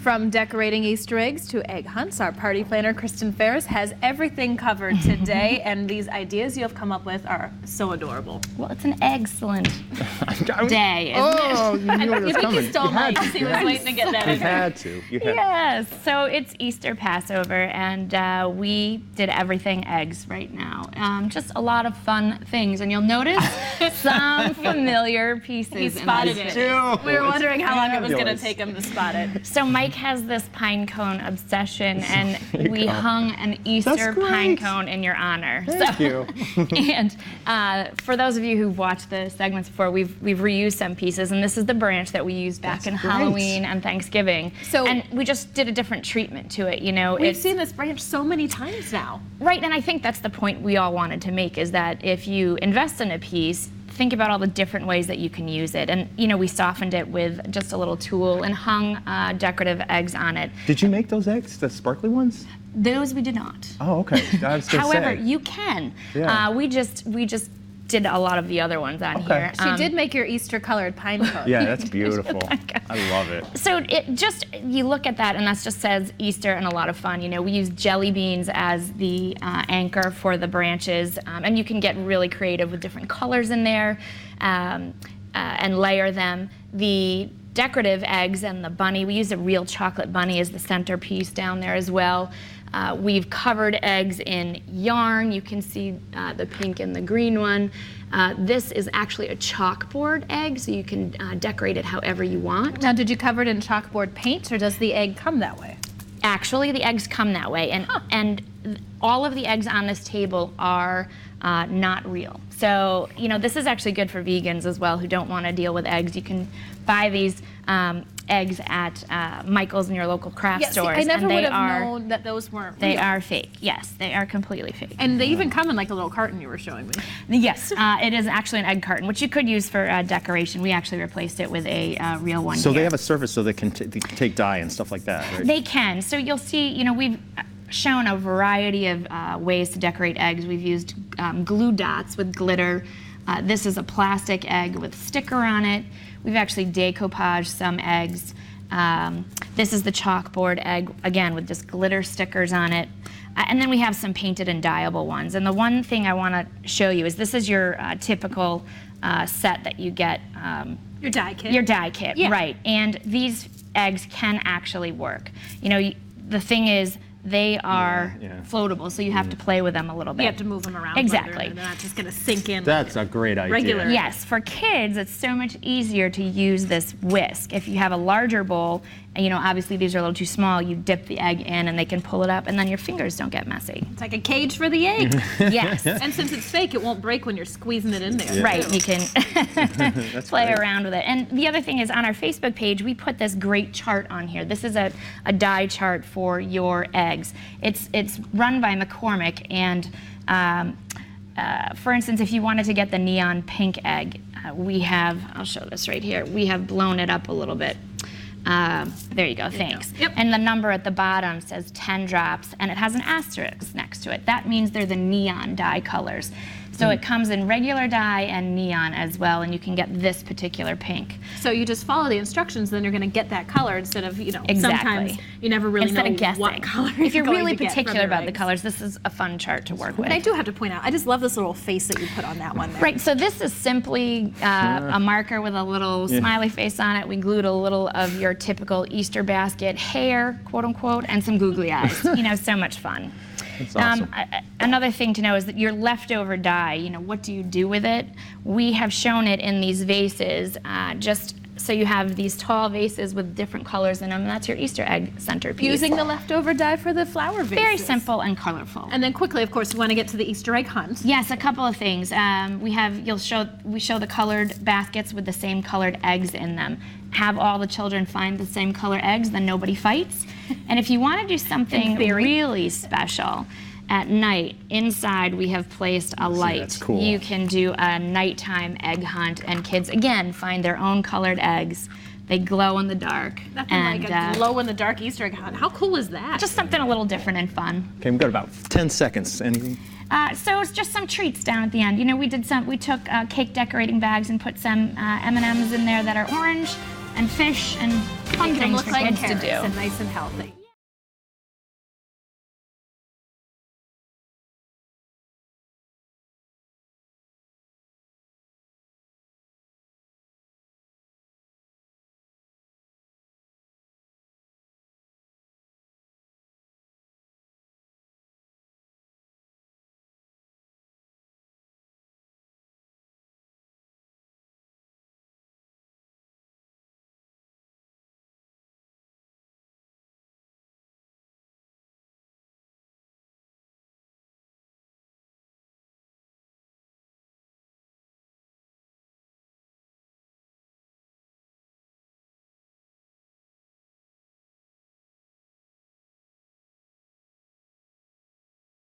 From decorating Easter eggs to egg hunts, our party planner, Kristin Ferris, has everything covered today, and these ideas you have come up with are so adorable. Well, it's an excellent day, isn't Oh, it? you knew it was coming. You stole mine because he was waiting to get that You in. had to. You had Yes, so it's Easter Passover, and we did everything eggs right now. Just a lot of fun things, and you'll notice some familiar pieces. He spotted it. We were wondering how long it was going to take him to spot it. So Mike has this pine cone obsession, and we hung an Easter pine cone in your honor. Thank you. And for those of you who've watched the segments before, we've reused some pieces, and this is the branch that we used back in Halloween and Thanksgiving. So, and we just did a different treatment to it, you know. We've seen this branch so many times now. Right, and I think that's the point we all wanted to make, is that if you invest in a piece, think about all the different ways that you can use it. And, you know, we softened it with just a little tool and hung decorative eggs on it. Did you make those eggs, the sparkly ones? Those we did not. Oh, okay. I was gonna However, say. you can. Yeah. We just did a lot of the other ones on here. She did make your Easter colored pine cone. Yeah, that's beautiful. I love it. So you look at that, and that just says Easter and a lot of fun. You know, we use jelly beans as the anchor for the branches, and you can get really creative with different colors in there and layer them. The decorative eggs and the bunny, we use a real chocolate bunny as the centerpiece down there as well. We've covered eggs in yarn. You can see the pink and the green one. This is actually a chalkboard egg, so you can decorate it however you want. Now, did you cover it in chalkboard paint, or does the egg come that way? Actually, the eggs come that way, and all of the eggs on this table are not real. So, you know, this is actually good for vegans as well who don't want to deal with eggs. You can buy these eggs at Michael's and your local craft stores. I never and would have known that those weren't They real. are fake. Yes, they are completely fake. And they even come in like a little carton you were showing me. Yes, it is actually an egg carton, which you could use for decoration. We actually replaced it with a real one. So here. they have a surface so they can take dye and stuff like that, right? They can. So you'll see, you know, we've shown a variety of ways to decorate eggs. We've used glue dots with glitter. This is a plastic egg with sticker on it. We've actually decoupaged some eggs. This is the chalkboard egg, again, with just glitter stickers on it. And then we have some painted and dyeable ones. And the one thing I want to show you is this is your typical set that you get. Your dye kit. Your dye kit, Yeah. right. And these eggs can actually work. You know, the thing is, they are floatable, so you have to play with them a little bit. You have to move them around. Exactly. They're not just going to sink in. That's a great idea. Regular. Yes, for kids, it's so much easier to use this whisk. If you have a larger bowl, and you know, obviously these are a little too small, you dip the egg in and they can pull it up, and then your fingers don't get messy. It's like a cage for the egg. Yes. And since it's fake, it won't break when you're squeezing it in there. Right, you can play great. around with it. And the other thing is, on our Facebook page, we put this great chart on here. This is a dye chart for your eggs. It's run by McCormick, and for instance, if you wanted to get the neon pink egg, we have, I'll show this right here, we have blown it up a little bit. There you go, thanks. Yep. And the number at the bottom says 10 drops, and it has an asterisk next to it. That means they're the neon dye colors. So it comes in regular dye and neon as well, and you can get this particular pink. So you just follow the instructions, then you're going to get that color instead of, you know, Exactly. sometimes you never really Instead know of guessing. what color If you're going really to get from particular your about the eggs. colors, this is a fun chart to work with. But I do have to point out, I just love this little face that you put on that one there. Right, so this is simply a marker with a little smiley face on it. We glued a little of your typical Easter basket hair, quote unquote, and some googly eyes. You know, so much fun. That's awesome. Another thing to know is that your leftover dye, you know, what do you do with it? We have shown it in these vases, just so you have these tall vases with different colors in them, and that's your Easter egg centerpiece. Using the leftover dye for the flower vases. Very simple and colorful. And then quickly, of course, we want to get to the Easter egg hunt. Yes, a couple of things. We show the colored baskets with the same colored eggs in them. Have all the children find the same color eggs, then nobody fights. And if you want to do something really special, at night, inside we have placed a light. That's cool. You can do a nighttime egg hunt, and kids, again, find their own colored eggs. They glow in the dark. Nothing like a glow-in-the-dark Easter egg hunt. How cool is that? Just something a little different and fun. Okay, we've got about 10 seconds. Anything? So it's just some treats down at the end. You know, we took cake decorating bags and put some M&Ms in there that are orange, and fish and fun Make them things look for like kids to carrots do. and nice and healthy.